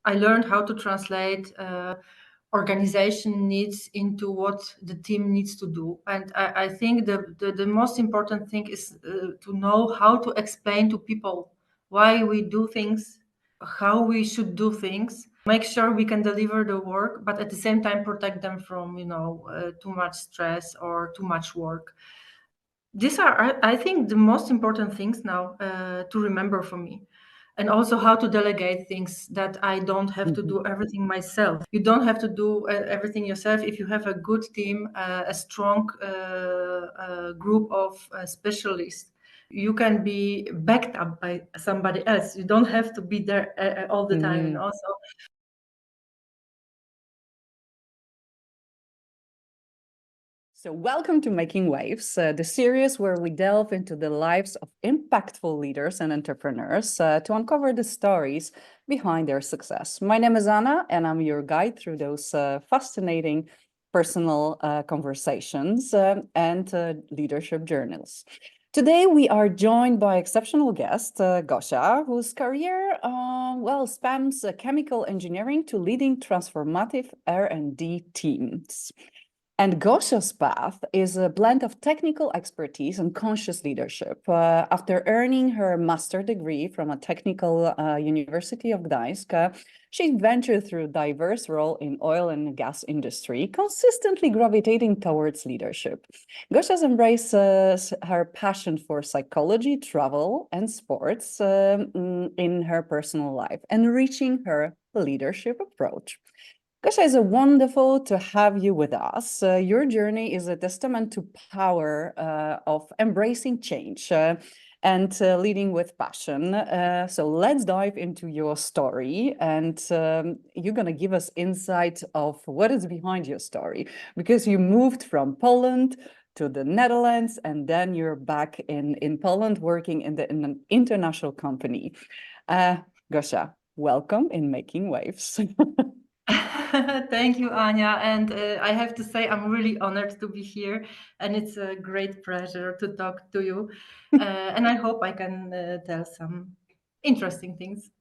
I learned how to translate organization needs into what the team needs to do. And I think the most important thing is to know how to explain to people why we do things, how we should do things, make sure we can deliver the work, but at the same time protect them from, too much stress or too much work. These are, I think, the most important things now to remember for me. And also how to delegate things, that I don't have to do everything myself. You don't have to do everything yourself. If you have a good team, a strong group of specialists, you can be backed up by somebody else. You don't have to be there all the time. And also, So welcome to Making Waves, the series where we delve into the lives of impactful leaders and entrepreneurs to uncover the stories behind their success. My name is Anna, and I'm your guide through those fascinating personal conversations and leadership journals. Today, we are joined by exceptional guest, Gosia, whose career, spans chemical engineering to leading transformative R&D teams. And Gosia's path is a blend of technical expertise and conscious leadership. After earning her master's degree from a Technical University of Gdansk, she ventured through diverse roles in oil and gas industry, consistently gravitating towards leadership. Gosia embraces her passion for psychology, travel, and sports in her personal life, enriching her leadership approach. Gosia, it's wonderful to have you with us. Your journey is a testament to power of embracing change and leading with passion. So let's dive into your story, and you're going to give us insight of what is behind your story, because you moved from Poland to the Netherlands, and then you're back in Poland working in an international company. Gosia, welcome in Making Waves. thank you, Anya. And I have to say, I'm really honored to be here. And it's a great pleasure to talk to you. And I hope I can tell some interesting things.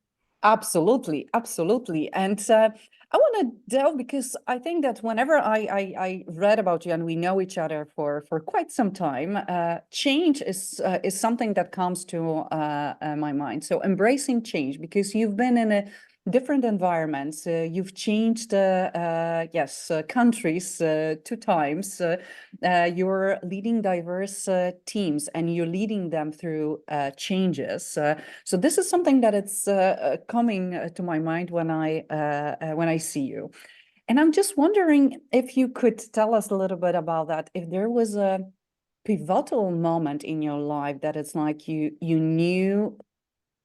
Absolutely, absolutely. And I want to delve, because I think that whenever I read about you, and we know each other for quite some time, change is something that comes to my mind. So embracing change, because you've been in a different environments, you've changed countries 2 times. You're leading diverse teams, and you're leading them through changes. So this is something that it's coming to my mind when I see you. And I'm just wondering if you could tell us a little bit about that, if there was a pivotal moment in your life that it's like you knew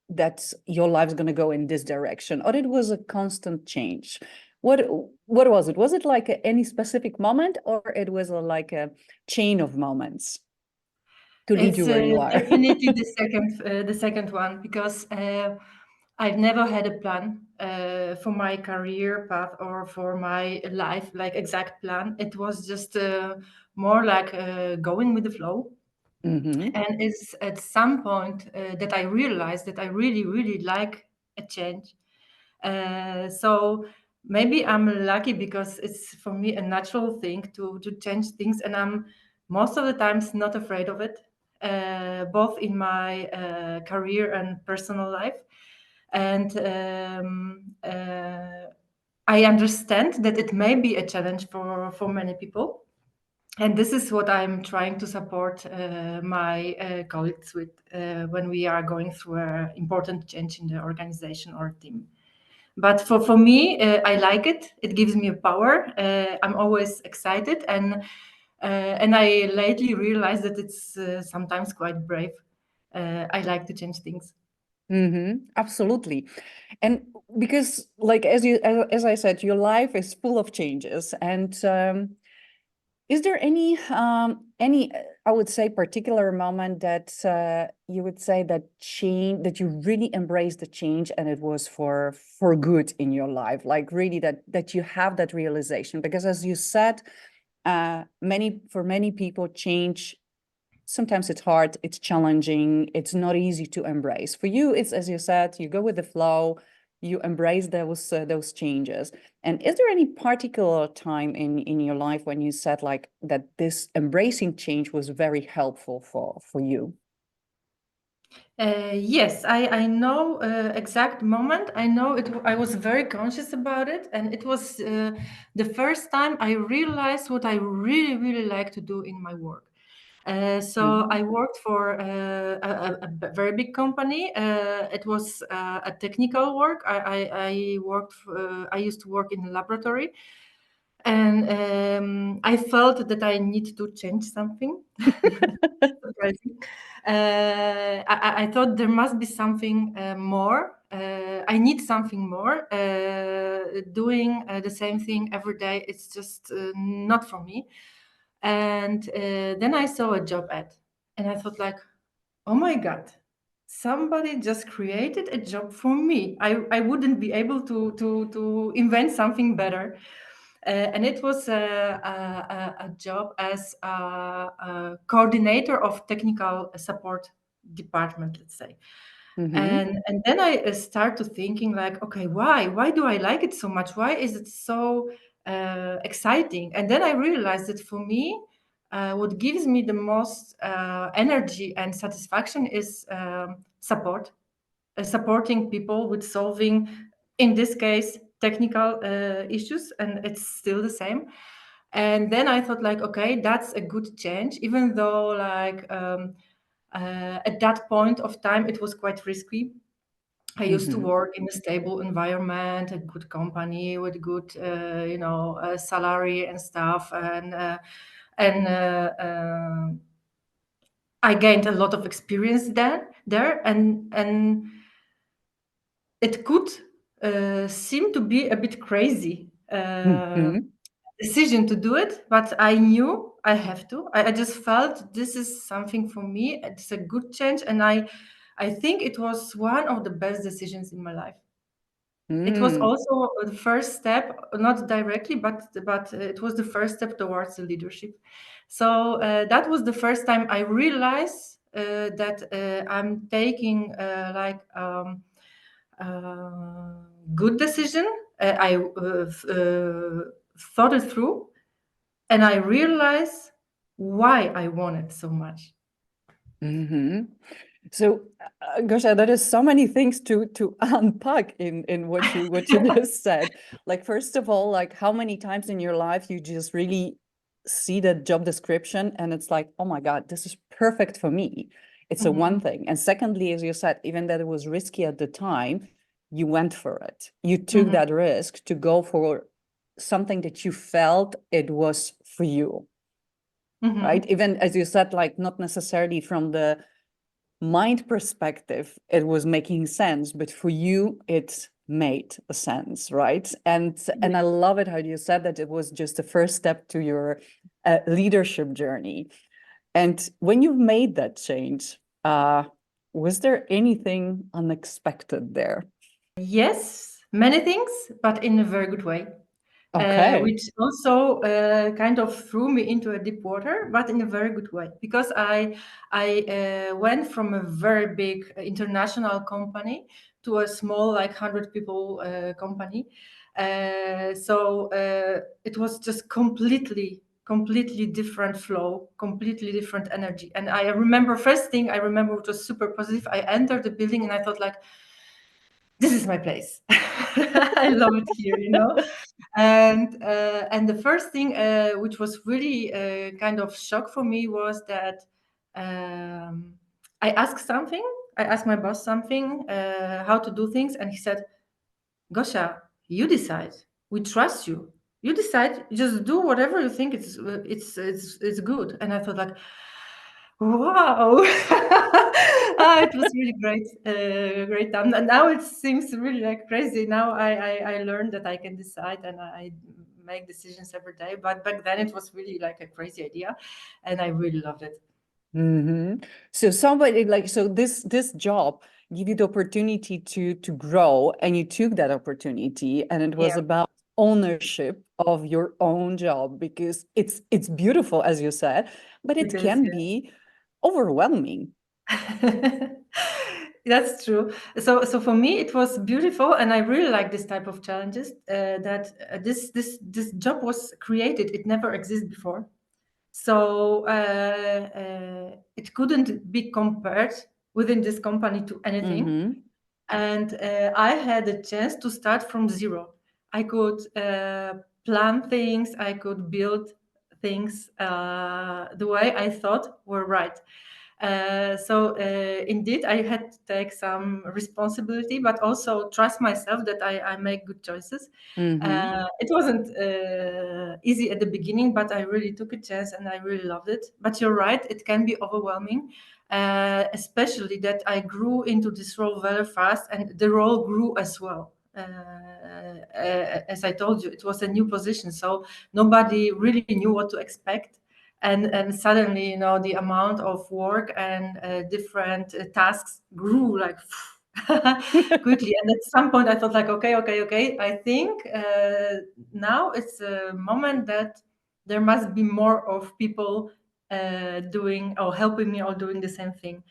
that your life's going to go in this direction, or it was a constant change. What was it? Was it like any specific moment, or it was like a chain of moments to lead It's you where you are? definitely the second one, because I've never had a plan for my career path or for my life, like exact plan. It was just more like going with the flow. And it's at some point that I realized that I really, really like a change. So maybe I'm lucky, because it's for me a natural thing to change things, and I'm most of the times not afraid of it, both in my career and personal life. And I understand that it may be a challenge for many people. And this is what I'm trying to support my colleagues with when we are going through an important change in the organization or team. But for me, I like it. It gives me a power. I'm always excited, and I lately realized that it's sometimes quite brave. I like to change things. Absolutely. And because, like, as I said, your life is full of changes. And is there any I would say particular moment that you would say that change, that you really embraced the change and it was for good in your life, like really that you have that realization? Because as you said, for many people, change, sometimes it's hard, it's challenging, it's not easy to embrace. For you, it's, as you said, you go with the flow, you embrace those changes. And is there any particular time in your life when you said like that this embracing change was very helpful for you? Yes, I know exact moment. I know it. I was very conscious about it, and it was the first time I realized what I really like to do in my work. So Mhm. I worked for very big company. It was a technical work. I worked. I used to work in a laboratory, and I felt that I need to change something. Surprising. I thought there must be something more. I need something more. Doing the same thing every day, it's just not for me. And then I saw a job ad, and I thought like, oh my God, somebody just created a job for me. I wouldn't be able to invent something better. And it was a job as a coordinator of technical support department, let's say. Mm-hmm. And then I start to thinking like, okay, why do I like it so much? Why is it so exciting? And then I realized that for me, what gives me the most energy and satisfaction is support, supporting people with solving, in this case, technical issues, and it's still the same. And then I thought like, okay, that's a good change, even though like at that point of time it was quite risky. I used to Mm-hmm. work in a stable environment, a good company with good, salary and stuff, and I gained a lot of experience there, and it could seem to be a bit crazy Mm-hmm. decision to do it, but I knew I have to. I just felt this is something for me. It's a good change, and I think it was one of the best decisions in my life. It was Mm. also the first step, not directly, but it was the first step towards the leadership. So that was the first time I realized that I'm taking good decision. I thought it through, and I realized why I want it so much. Mm-hmm. So, Gosia, there is so many things to unpack in what you just said. Like, first of all, like how many times in your life you just really see the job description and it's like, oh my God, this is perfect for me. It's a one Mhm, thing. And secondly, as you said, even that it was risky at the time, you went for it. You took mhm, that risk to go for something that you felt it was for you, right? mhm. Even as you said, like not necessarily from the mind perspective, it was making sense, but for you, it made a sense, right? And I love it how you said that it was just the first step to your leadership journey. And when you made that change, was there anything unexpected there? Yes, many things, but in a very good way. Okay. Which also kind of threw me into a deep water, but in a very good way, because I went from a very big international company to a small, like 100 people company. So it was just completely different flow, completely different energy. And I remember first thing I remember, which was super positive. I entered the building and I thought like, this is my place. I love it here, you know. And the first thing, which was really kind of shock for me, was that um, I asked something. I asked my boss something, how to do things, and he said, "Gosha, you decide. We trust you. You decide. Just do whatever you think it's good." And I thought like, wow. It was really great, great time. And now it seems really like crazy. Now I learned that I can decide and I make decisions every day. But back then it was really like a crazy idea, and I really loved it. Mm-hmm. So somebody like so this job give you the opportunity to grow, and you took that opportunity, and it was Yeah, about ownership of your own job because it's beautiful as you said, but it it is. can be overwhelming. Yeah. That's true. So for me, it was beautiful, and I really like this type of challenges. That this job was created; it never existed before. So it couldn't be compared within this company to anything. Mm-hmm. And I had a chance to start from zero. I could plan things, I could build things the way I thought were right. So indeed, I had to take some responsibility, but also trust myself that I make good choices. Mm-hmm. It wasn't easy at the beginning, but I really took a chance and I really loved it. But you're right, it can be overwhelming, especially that I grew into this role very fast and the role grew as well. As I told you, it was a new position, so nobody really knew what to expect. And suddenly, the amount of work and different tasks grew like quickly. And at some point, I thought like, okay. I think now it's a moment that there must be more of people doing or helping me or doing the same thing.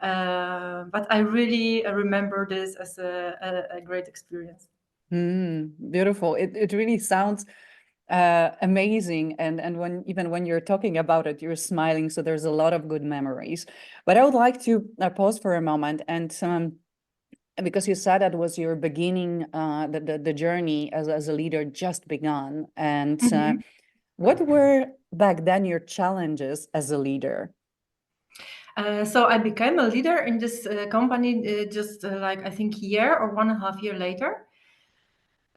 But I really remember this as a great experience. Beautiful. It really sounds amazing, and when you're talking about it, you're smiling. So there's a lot of good memories. But I would like to pause for a moment, and because you said that was your beginning, the journey as a leader just begun, and Mhm. what were back then your challenges as a leader? So I became a leader in this company just like I think year or 1.5 year later.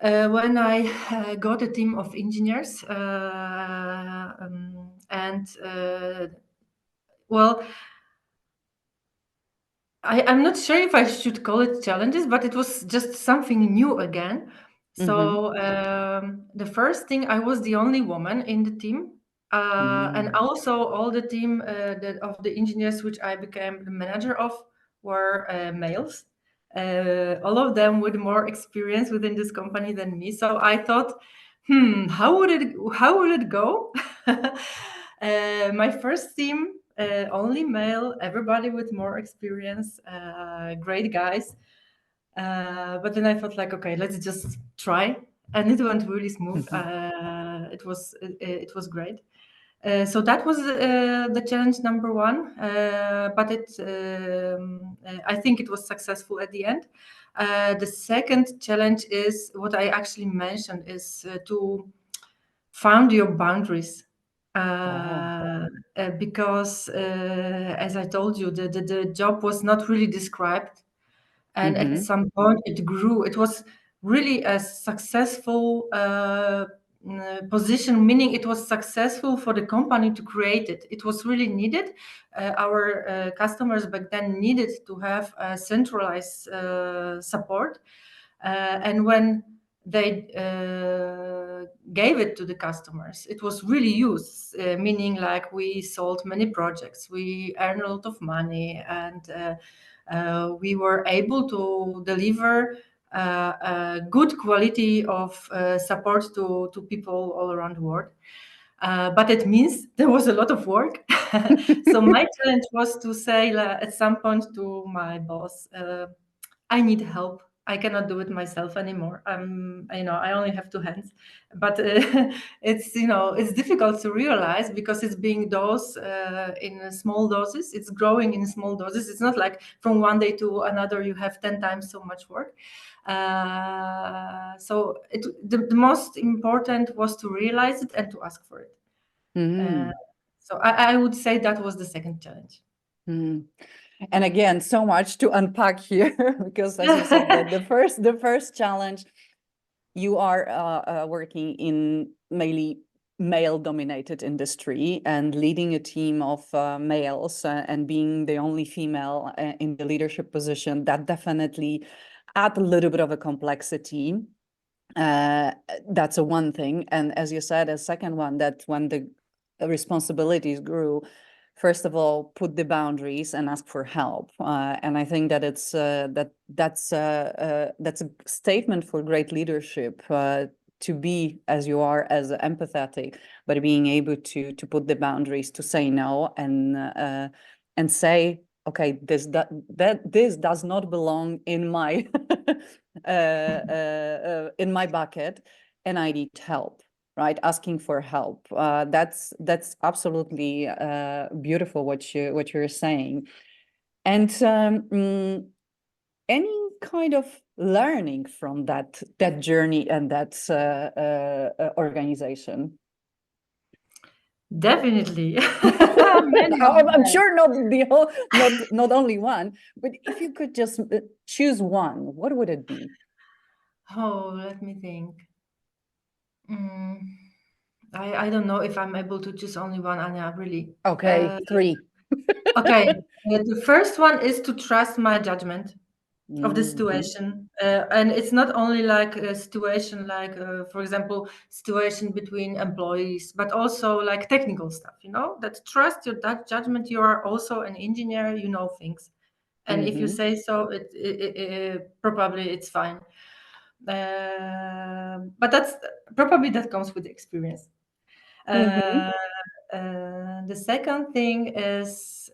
When I got a team of engineers, and well, I'm not sure if I should call it challenges, but it was just something new again. Mm-hmm. So the first thing, I was the only woman in the team, and Mm. also all the team of the engineers which I became the manager of were males. All of them with more experience within this company than me. So I thought, how will it go? My first team, only male, everybody with more experience, great guys. But then I thought like, okay, let's just try, and it went really smooth. It was great. So that was the challenge number one, but I think it was successful at the end. The second challenge is what I actually mentioned is to found your boundaries, Oh. because as I told you, the job was not really described, and at Mm-hmm. some point it grew. It was really a successful position, meaning it was successful for the company to create it. It was really needed. Our customers back then needed to have centralized support, and when they gave it to the customers, it was really used, meaning like we sold many projects, we earned a lot of money, and we were able to deliver a good quality of support to people all around the world. But it means there was a lot of work. So my challenge was to say at some point to my boss, I need help. I cannot do it myself anymore. I only have two hands, but it's difficult to realize because it's being dosed in small doses. It's growing in small doses. It's not like from one day to another you have 10 times so much work. The most important was to realize it and to ask for it. Uh, Mm-hmm. so I would say that was the second challenge. Mm. And again, so much to unpack here because, as you said, the first challenge, you are working in mainly male-dominated industry and leading a team of males and being the only female in the leadership position. That definitely add a little bit of a complexity. Uh, that's a one thing. And as you said, a second one, that when the responsibilities grew, first of all, put the boundaries and ask for help. And I think that that's a statement for great leadership, to be as you are, as empathetic, but being able to put the boundaries, to say no, and say okay, this does not belong in my in my bucket, and I need help, right? Asking for help. That's absolutely beautiful what you're saying. And any kind of learning from that journey and that organization? Definitely. Many of I'm them. sure not the whole, not only one, but if you could just choose one, what would it be? Oh, let me think. Mm, I don't know if I'm able to choose only one, Anya, really. Okay, three. Okay, the first one is to trust my judgment of the Mhm, situation, and it's not only like a situation like, for example, situation between employees, but also like technical stuff. You know, that trust your judgment. You are also an engineer. You know things, and if you mhm, say so, probably it's fine. But that's probably that comes with experience. mhm, Uh, the second thing is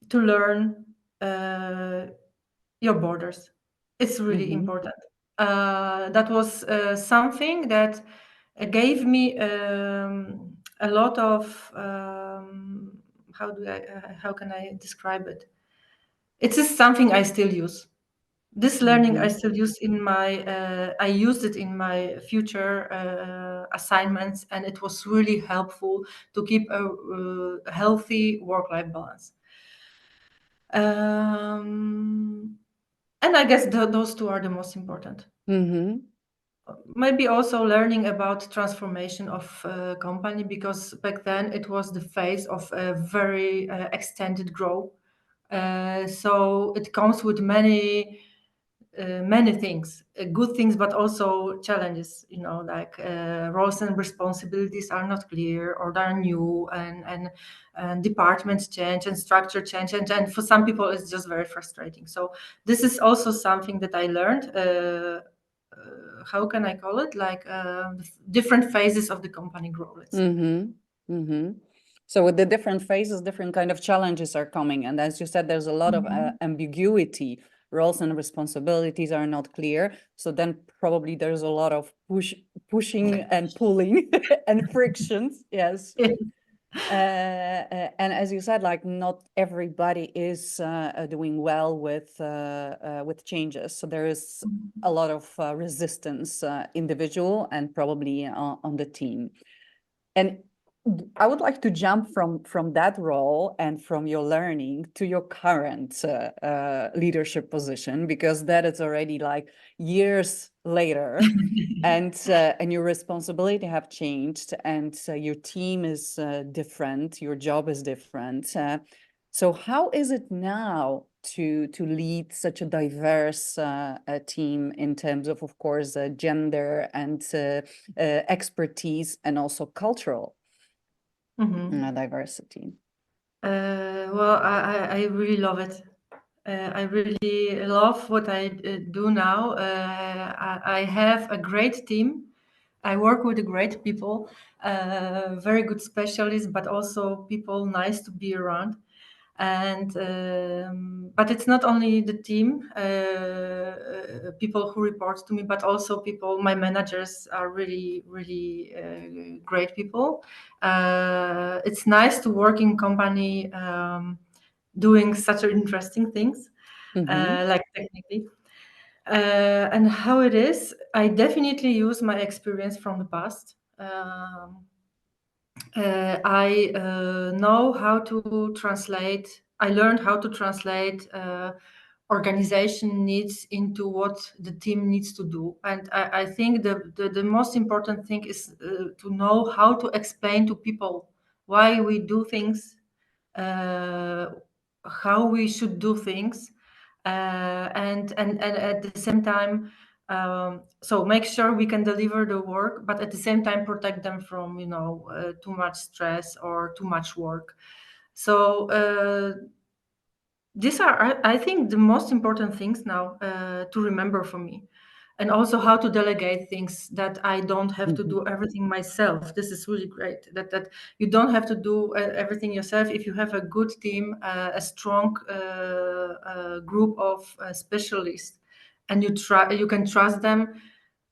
to learn your borders. It's really mhm, important. That was something that gave me a lot of how can I describe it? It is something I still use. This learning I mhm, still use in my I used it in my future assignments, and it was really helpful to keep a healthy work-life balance. And I guess those two are the most important. mhm, Maybe also learning about transformation of company, because back then it was the phase of a very extended growth. So it comes with many things, good things, but also challenges. You know, like roles and responsibilities are not clear or they're new, and departments change and structure change, and for some people it's just very frustrating. So this is also something that I learned. How can I call it? Like different phases of the company growth. Let's say. mhm, mhm. So with the different phases, different kind of challenges are coming, and as you said, there's a lot of Mhm. ambiguity. Roles and responsibilities are not clear, so then probably there's a lot of pushing and pulling and frictions. Yes. And as you said, like not everybody is doing well with changes. So there is a lot of resistance, individual and probably on the team. And I would like to jump from that role and from your learning to your current leadership position, because that is already like years later, and your responsibility have changed, and your team is different, your job is different. So how is it now to lead such a diverse team in terms of course, gender and expertise and also cultural Mhm. diversity? Well, I really love it. I really love what I do now. I have a great team. I work with great people, very good specialists, but also people nice to be around. And but it's not only the team, people who report to me, but also people. My managers are really great people. It's nice to work in company doing such interesting things, Mm-hmm. like technically. And how it is, I definitely use my experience from the past. I know how to translate. I learned how to translate organization needs into what the team needs to do. And I think the most important thing is to know how to explain to people why we do things, uh, how we should do things, and at the same time, so make sure we can deliver the work, but at the same time protect them from too much stress or too much work. So these are, I think, the most important things now to remember for me. and also how to delegate things, that I don't have to Mhm. do everything myself. This is really great, that you don't have to do everything yourself. If you have a good team, a strong group of specialists, and you can trust them,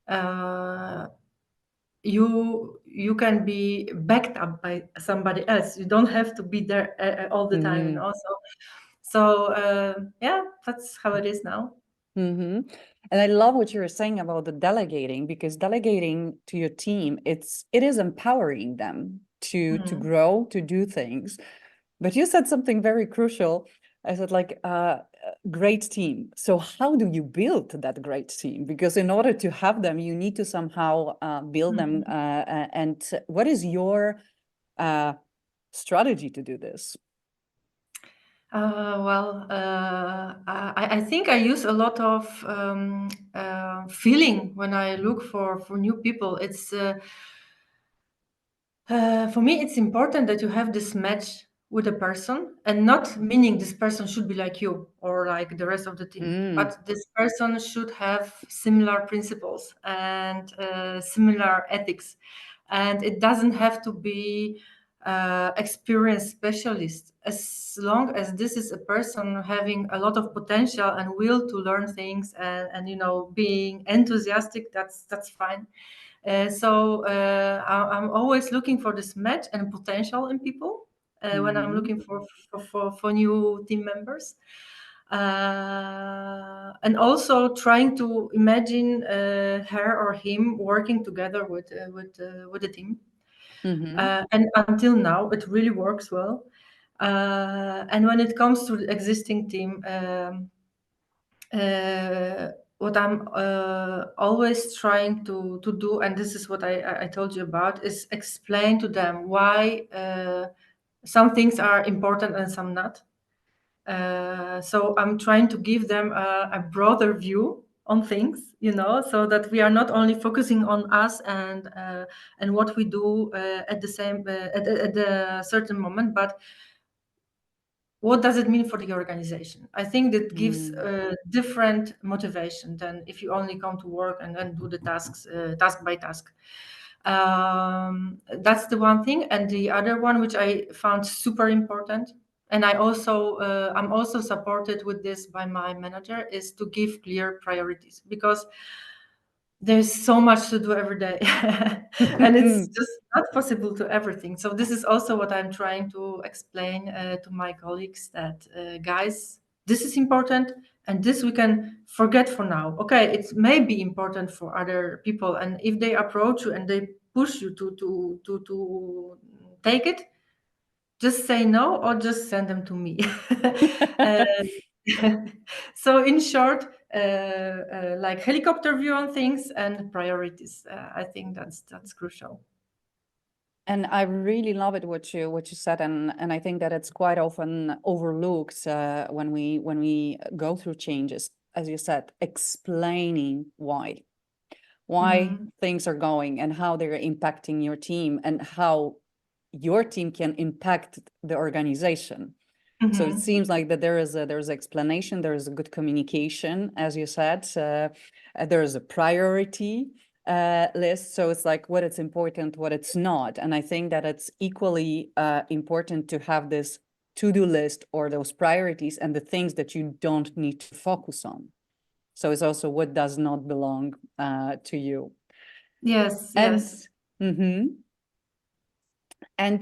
uh, you can be backed up by somebody else. You don't have to be there all the time, you Mhm. know. So yeah, that's how it is now. Hmm. And I love what you were saying about the delegating, because delegating to your team, it is empowering them to Mhm. grow, to do things. But you said something very crucial. I said, like, great team. So how do you build that great team? Because in order to have them, you need to somehow build them. Mhm. And what is your uh, strategy to do this? Well, I think I use a lot of feeling when I look for new people. It's for me, it's important that you have this match with a person, and not meaning this person should be like you or like the rest of the team, Mm, but this person should have similar principles and similar ethics. And it doesn't have to be experienced specialist. As long as this is a person having a lot of potential and will to learn things, and you know, being enthusiastic, that's fine. I'm always looking for this match and potential in people when I'm mhm, looking for new team members. And also trying to imagine her or him working together with the team. mhm, And until now, it really works well. And when it comes to the existing team, uh, what I'm always trying to do, and this is what I told you about, is explain to them why some things are important and some not. So I'm trying to give them a broader view on things, you know, so that we are not only focusing on us and what we do at the same at a certain moment, but what does it mean for the organization? I think that gives mm, different motivation than if you only come to work and then do the tasks task by task. That's the one thing, and the other one which I found super important, and I'm also supported with this by my manager, is to give clear priorities, because there's so much to do every day and it's just not possible to everything. So this is also what I'm trying to explain to my colleagues, that guys, this is important, and this we can forget for now. Okay, it may be important for other people, and if they approach you and they push you to take it, just say no or just send them to me. Uh, so in short, like helicopter view on things and priorities. I think that's crucial. And I really love it what you said, and I think that it's quite often overlooked when we go through changes. As you said, explaining why Mhm. things are going and how they're impacting your team and how your team can impact the organization. So it Mhm. seems like that there's explanation, there is a good communication, as you said. There is a priority list. So it's like what it's important, what it's not. And I think that it's equally important to have this to-do list or those priorities and the things that you don't need to focus on. So it's also what does not belong to you. Yes, And yes. mhm. And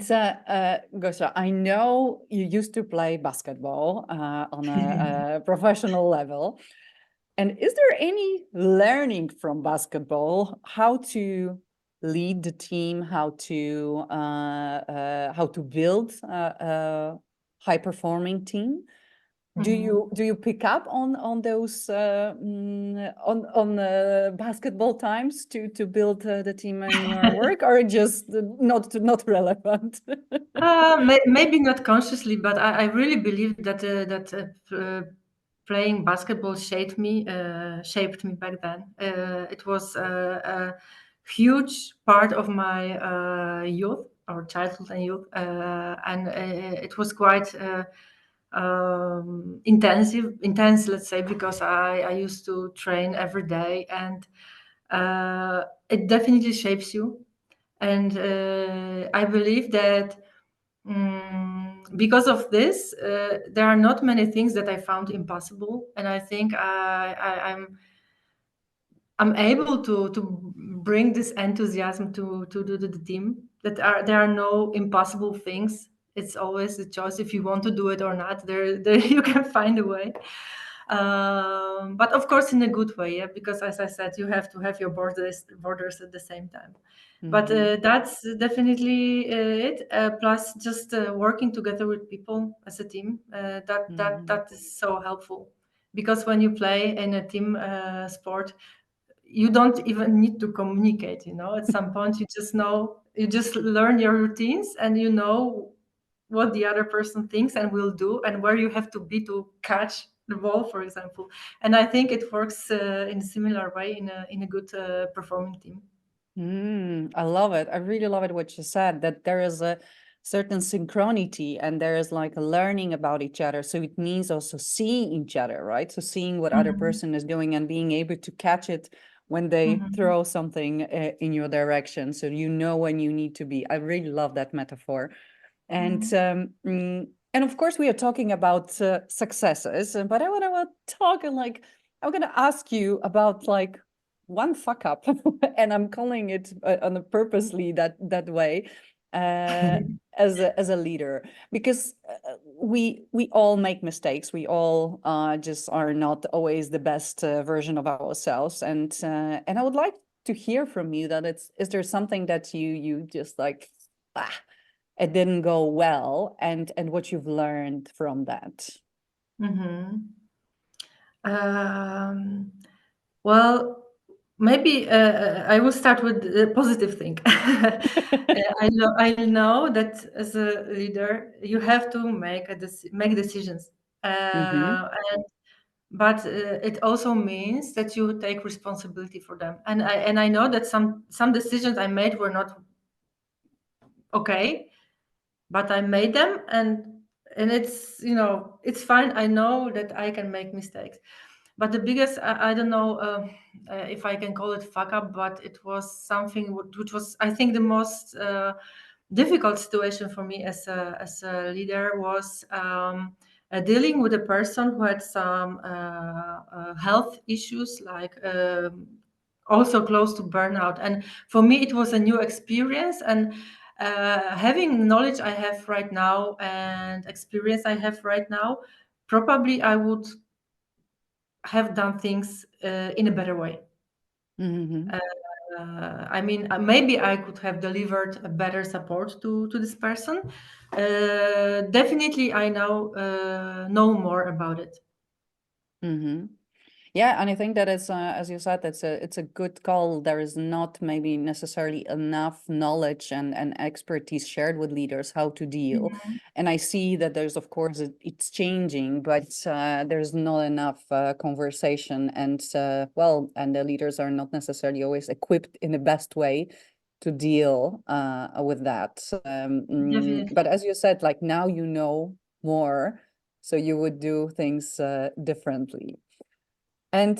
Gosia, I know you used to play basketball on a professional level. And is there any learning from basketball how to lead the team, how to build a high performing team? Mhm. Do you pick up on those on basketball times to build the team in your work, or just not relevant? Maybe not consciously, but I really believe that playing basketball shaped me back then. It was a huge part of my youth or childhood and youth, and it was quite intense, let's say, because I used to train every day, and it definitely shapes you. And I believe that because of this, there are not many things that I found impossible, and I think I'm able to bring this enthusiasm to the team. That there are no impossible things. It's always the choice if you want to do it or not. There you can find a way. But of course, in a good way, yeah. Because as I said, you have to have your borders at the same time. But Mm-hmm. that's definitely it. Plus, just working together with people as a team. That is so helpful, because when you play in a team sport, you don't even need to communicate. At some point, you just learn your routines, and you know what the other person thinks and will do, and where you have to be to catch the ball, for example. And I think it works in a similar way in a good performing team. I love it. I really love it what you said, that there is a certain synchronity and there is like a learning about each other. So it means also seeing each other, right? So seeing what other Mhm. person is doing and being able to catch it when they Mhm. throw something in your direction. So you know when you need to be. I really love that metaphor. And Mhm. and of course we are talking about successes, but I want to talk and like I'm going to ask you about like one fuck up, and I'm calling it on a purposely that way, uh, as a leader, because we all make mistakes. We all just are not always the best version of ourselves, and I would like to hear from you that is there something that you just like, ah, it didn't go well, and what you've learned from that. Mhm. Um, well, maybe I will start with the positive thing. I know that as a leader, you have to make decisions, Mm-hmm. and but it also means that you take responsibility for them. And I know that some decisions I made were not okay, but I made them, and it's fine. I know that I can make mistakes. But the biggest, I don't know if I can call it fuck up, but it was something which was, I think, the most difficult situation for me as a leader was dealing with a person who had some health issues, like also close to burnout. And for me, it was a new experience. And having the knowledge I have right now and experience I have right now, probably I would have done things in a better way. Mm-hmm. I mean, maybe I could have delivered a better support to this person. Definitely, I now know more about it. Mm-hmm. Yeah, and I think that is, as you said, it's a good call. There is not maybe necessarily enough knowledge and expertise shared with leaders how to deal. Mhm. And I see that there's, of course, it's changing, but there's not enough conversation, and and the leaders are not necessarily always equipped in the best way to deal with that. But Definitely. as you said, like now you know more, so you would do things differently. And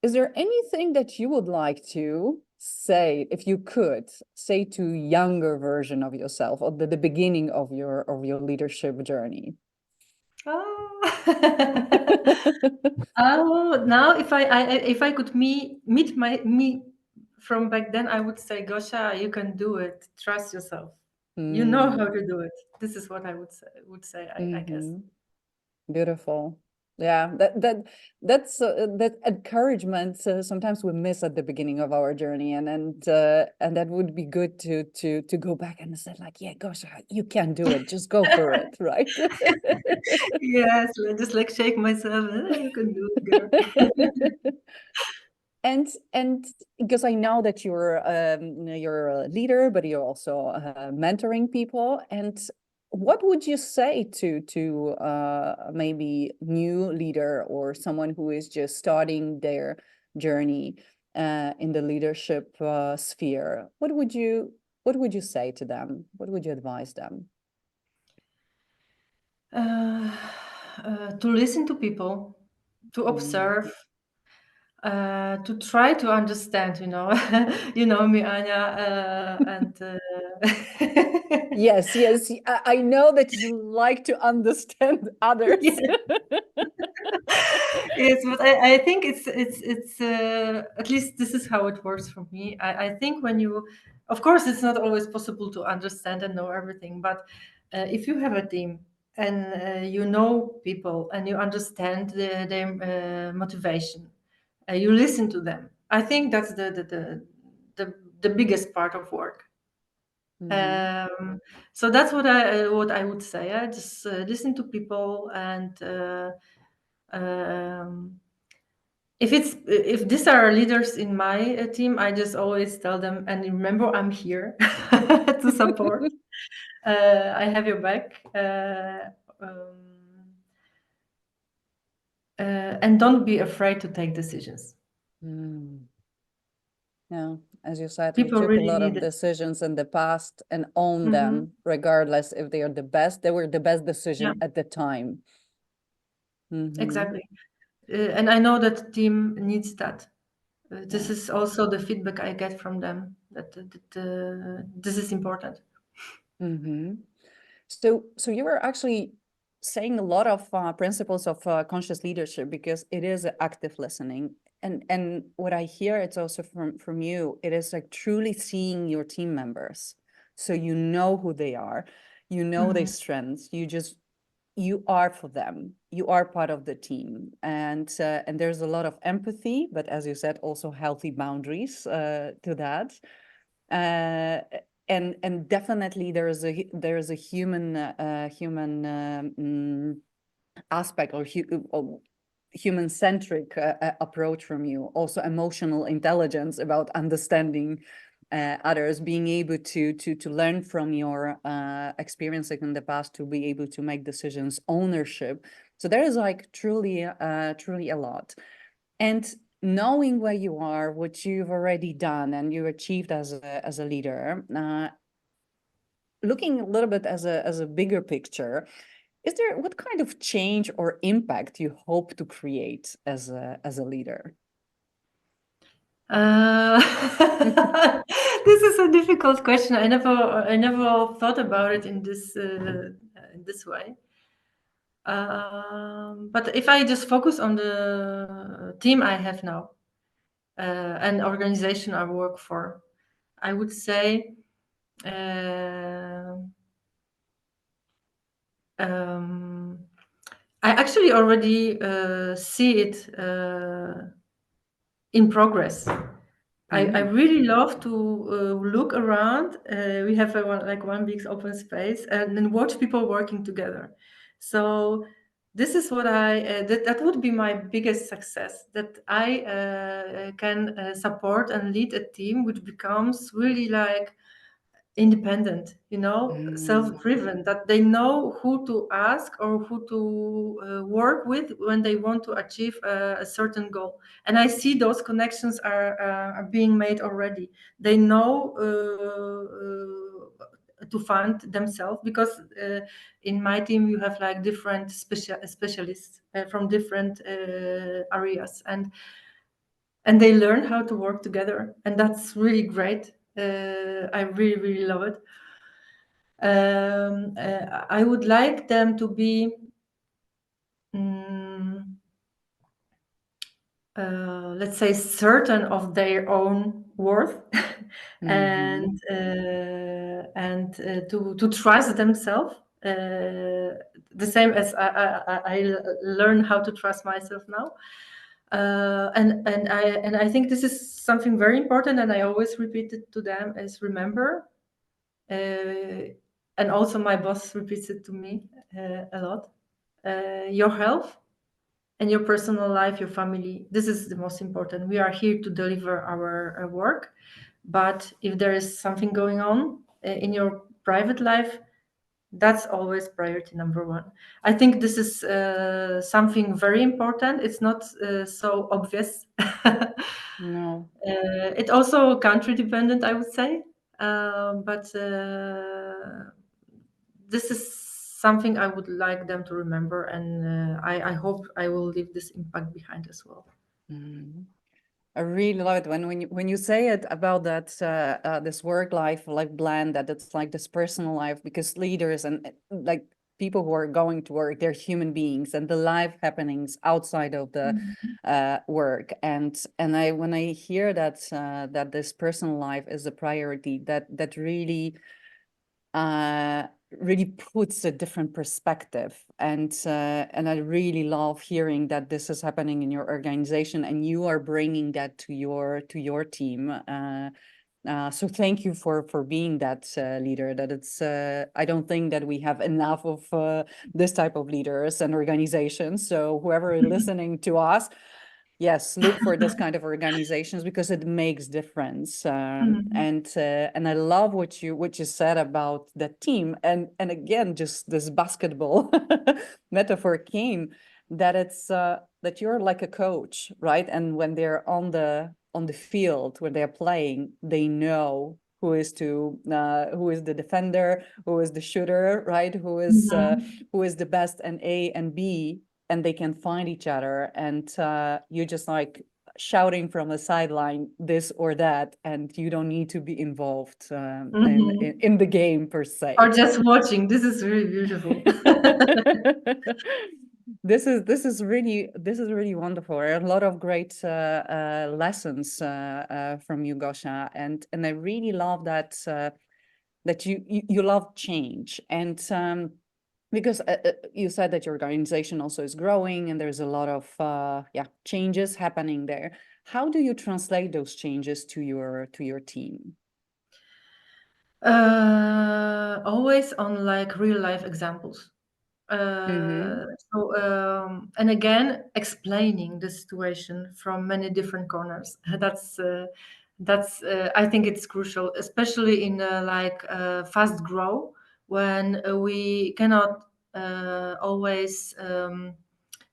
is there anything that you would like to say, if you could, say to younger version of yourself, or the beginning of your leadership journey? Oh. Oh, now if I could meet me from back then, I would say, Gosha, you can do it. Trust yourself. You know Mm, how to do it. This is what I would say, I guess. hmm. Beautiful. Yeah, that encouragement sometimes we miss at the beginning of our journey, and that would be good to go back and say like, yeah, gosh, you can do it. Just go for it, right? Yes, just like shake myself. You can do it, girl. And because I know that you're a leader, but you're also mentoring people. And what would you say to maybe new leader or someone who is just starting their journey in the leadership sphere? What would you say to them? What would you advise them? uh, to listen to people, to Mm. observe, to try to understand. You know me, Anya, and Yes, yes. I know that you like to understand others. yeah. Yes, but I think it's at least this is how it works for me. I think when you, of course, it's not always possible to understand and know everything, but if you have a team and you know people and you understand their motivation, you listen to them. I think that's the biggest part of work. Mhm. Um, so that's what I would say. I just listen to people and. Um, if these are leaders in my team, I just always tell them, and remember, I'm here to support. I have your back, um, and don't be afraid to take decisions. Mm. Yeah, as you said, you People took a really lot need of it. decisions in the past and own Hmm. them, regardless if they are the best. They were the best Yeah, decision at the time. Hmm. exactly. And I know that the team needs that. This Yeah. is also the feedback I get from them that this is important. Hmm. So you were actually saying a lot of principles of conscious leadership because it is active listening, and what I hear it's also from you. It is like truly seeing your team members, so you know who they are, you know their Mhm. strengths. You are for them. You are part of the team, and there's a lot of empathy, but as you said, also healthy boundaries to that. Uh, and definitely there is a human aspect or human centric approach from you. Also, emotional intelligence about understanding others, being able to learn from your experiences in the past to be able to make decisions, ownership. So there is like truly a lot. And knowing where you are, what you've already done and you achieved as a leader, looking a little bit as a bigger picture, is there what kind of change or impact you hope to create as a leader? Uh, this is a difficult question. I never thought about it in this way. But if I just focus on the team I have now and organization I work for, I would say uh, um, I actually already see it in progress. I Mm. really love to look around. We have one big open space and then watch people working together. So this is what that would be my biggest success, that I can support and lead a team which becomes really like independent, Mm. self-driven, that they know who to ask or who to work with when they want to achieve a certain goal. And I see those connections are being made already. They know to fund themselves, because in my team you have like different specialists from different areas, and they learn how to work together, and that's really great. I really, really love it. I would like them to be, mm, let's say, certain of their own worth, and Mhm. to trust themselves. The same as I learn how to trust myself now. And I think this is something very important, and I always repeat it to them: is remember, and also my boss repeats it to me a lot. Your health and your personal life, your family, this is the most important. We are here to deliver our work, but if there is something going on in your private life, that's always priority number one. I think this is something very important. It's not so obvious. No. It also country dependent, I would say, but this is something I would like them to remember, and I hope I will leave this impact behind as well. Mm. I really love it when you say it about that this work-life blend, that it's like this personal life, because leaders and like people who are going to work, they're human beings, and the life happenings outside of the work. And I when I hear that that this personal life is a priority, that really puts a different perspective. And I really love hearing that this is happening in your organization and you are bringing that to your team. So thank you for being that leader. That it's I don't think that we have enough of this type of leaders and organizations. So whoever is listening to us, yes, look for this kind of organizations, because it makes difference. Mhm. And I love what you said about the team. And again, just this basketball metaphor came, that it's that you're like a coach, right? And when they're on the field, when they're playing, they know who is the defender, who is the shooter, right? Mhm. Who is the best, and A and B, and they can find each other. And you're just like shouting from the sideline this or that, and you don't need to be involved Mhm. in the game per Or se. just watching. This is really beautiful. This is really wonderful. There are a lot of great lessons from you, Gosia, and I really love that that you love change. And because you said that your organization also is growing and there's a lot of changes happening there. How do you translate those changes to your team? Always on like real life examples. Mm-hmm. And again, explaining the situation from many different corners. That's I think it's crucial, especially in like fast grow, when we cannot always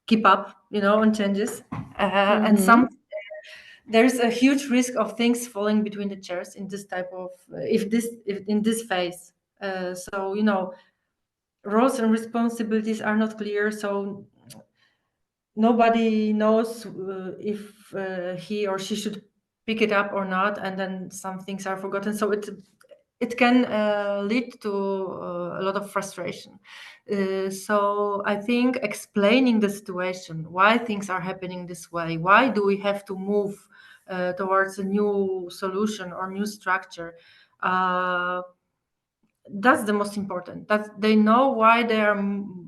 keep up, on changes, and Mm-hmm. some there's a huge risk of things falling between the chairs in this type of if in this phase. So roles and responsibilities are not clear, so nobody knows if he or she should pick it up or not, and then some things are forgotten, so it can lead to a lot of frustration. So I think explaining the situation, why things are happening this way, why do we have to move towards a new solution or new structure, uh, that's the most important, that they know why they are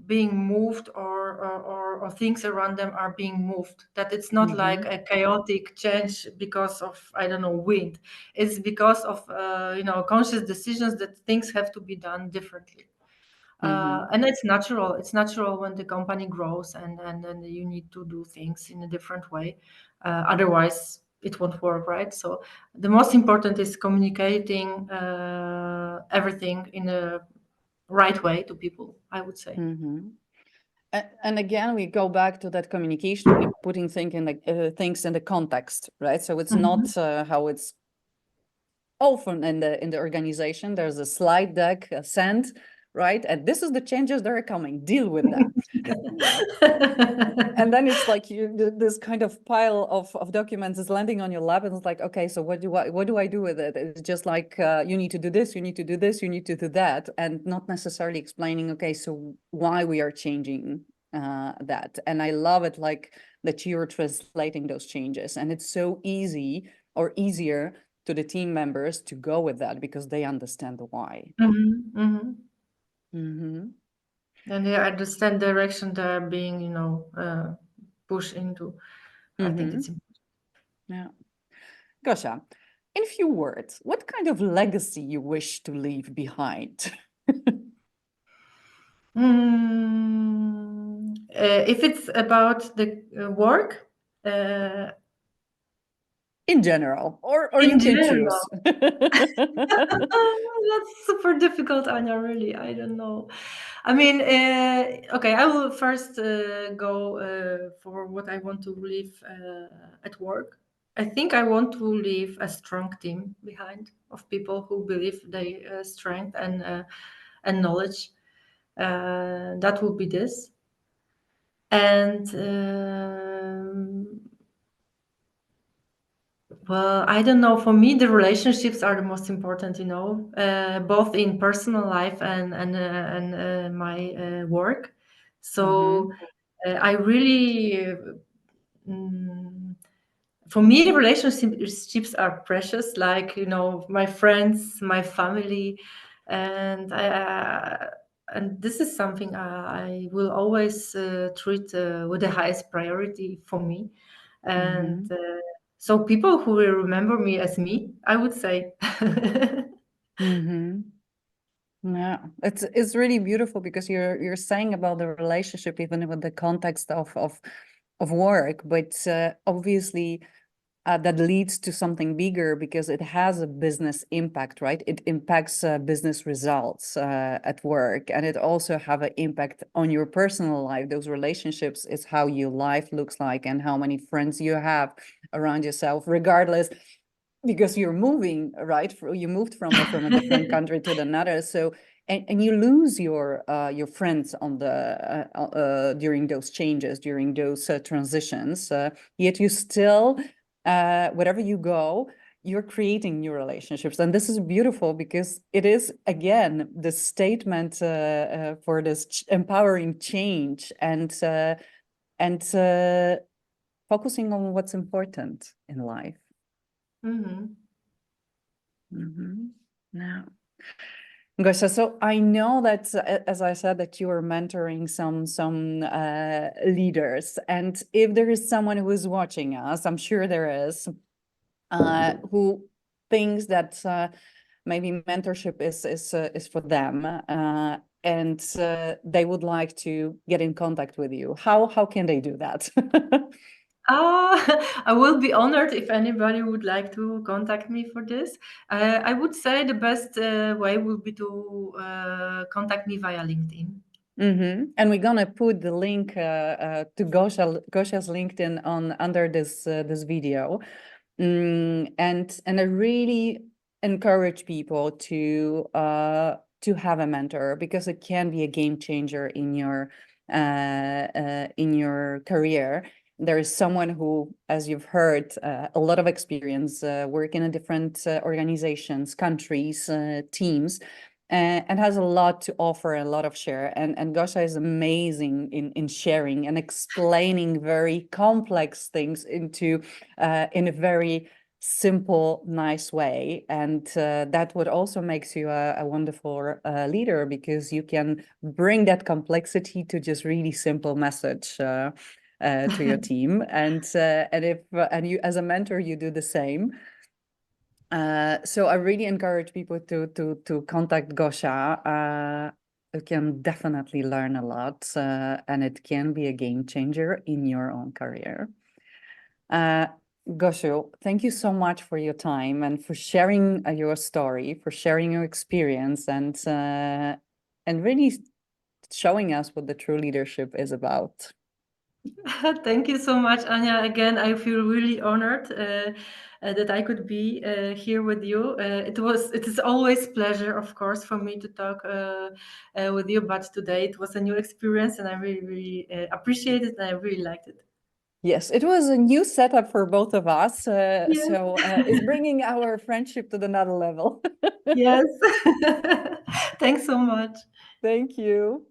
being moved, or things around them are being moved, that it's not like Mm-hmm. a chaotic change because of, I don't know, wind. It's because of conscious decisions that things have to be done differently. Mm-hmm. And it's natural when the company grows, and then you need to do things in a different way. Otherwise it won't work, right? So the most important is communicating everything in a right way to people, I would say. Mm-hmm. And again, we go back to that communication, we putting things in the context, right? So it's Mhm. not how it's often in the organization. There's a slide deck sent, right? And this is the changes that are coming. Deal with that. And then it's like this kind of pile of documents is landing on your lap, and it's like, okay, so what do I do with it? It's just like you need to do this, you need to do this, you need to do that, and not necessarily explaining, okay, so why we are changing that. And I love it, like that you're translating those changes, and it's so easy or easier to the team members to go with that because they understand the why. Mhm, mhm. Mm-hmm. And they understand direction they're being pushed into. I think Mm-hmm. it's important. Yeah. Gosha, in few words, what kind of legacy you wish to leave behind? If it's about the work, uh, In general, or you in can general. choose. That's super difficult, Anya, really. I don't know. I mean, okay, I will first go for what I want to leave at work. I think I want to leave a strong team behind of people who believe their strength and knowledge. That would be this. And well, I don't know. For me, the relationships are the most important, both in personal life and my work. So I really, mm, for me, relationships are precious. Like my friends, my family, and and this is something I will always treat with the highest priority for me. And so people who will remember me as me, I would say. Mm-hmm. Yeah, it's really beautiful because you're saying about the relationship even with the context of work, but obviously that leads to something bigger because it has a business impact, right? It impacts business results at work, and it also have an impact on your personal life. Those relationships is how your life looks like and how many friends you have around yourself, regardless, because you're moving, right? You moved from a different country to another, so and you lose your friends on the during those changes, during those transitions. Yet you still, wherever you go, you're creating new relationships, and this is beautiful because it is again the statement for this empowering change and focusing on what's important in life. Mhm. Now, Gosia, so I know that, as I said, that you are mentoring some leaders, and if there is someone who is watching us, I'm sure there is, who thinks that maybe mentorship is for them, and they would like to get in contact with you. How can they do that? I will be honored if anybody would like to contact me for this. I would say the best way would be to contact me via LinkedIn. And we're gonna put the link to Gosia's LinkedIn on under this video. And I really encourage people to have a mentor because it can be a game changer in your career. There is someone who, as you've heard, a lot of experience, working in different organizations, countries, teams, and has a lot to offer, a lot of share. And Gosia is amazing in sharing and explaining very complex things into in a very simple, nice way. And that would also makes you a wonderful leader because you can bring that complexity to just really simple message to your team. And you as a mentor, you do the same. So I really encourage people to contact Gosia. You can definitely learn a lot, and it can be a game changer in your own career. Gosia, thank you so much for your time and for sharing your story, for sharing your experience, and really showing us what the true leadership is about. Thank you so much, Anya. Again, I feel really honored that I could be here with you. It is always pleasure, of course, for me to talk with you. But today it was a new experience, and I really, really appreciate it, and I really liked it. Yes, it was a new setup for both of us. Yes. So it's bringing our friendship to another level. Yes. Thanks so much. Thank you.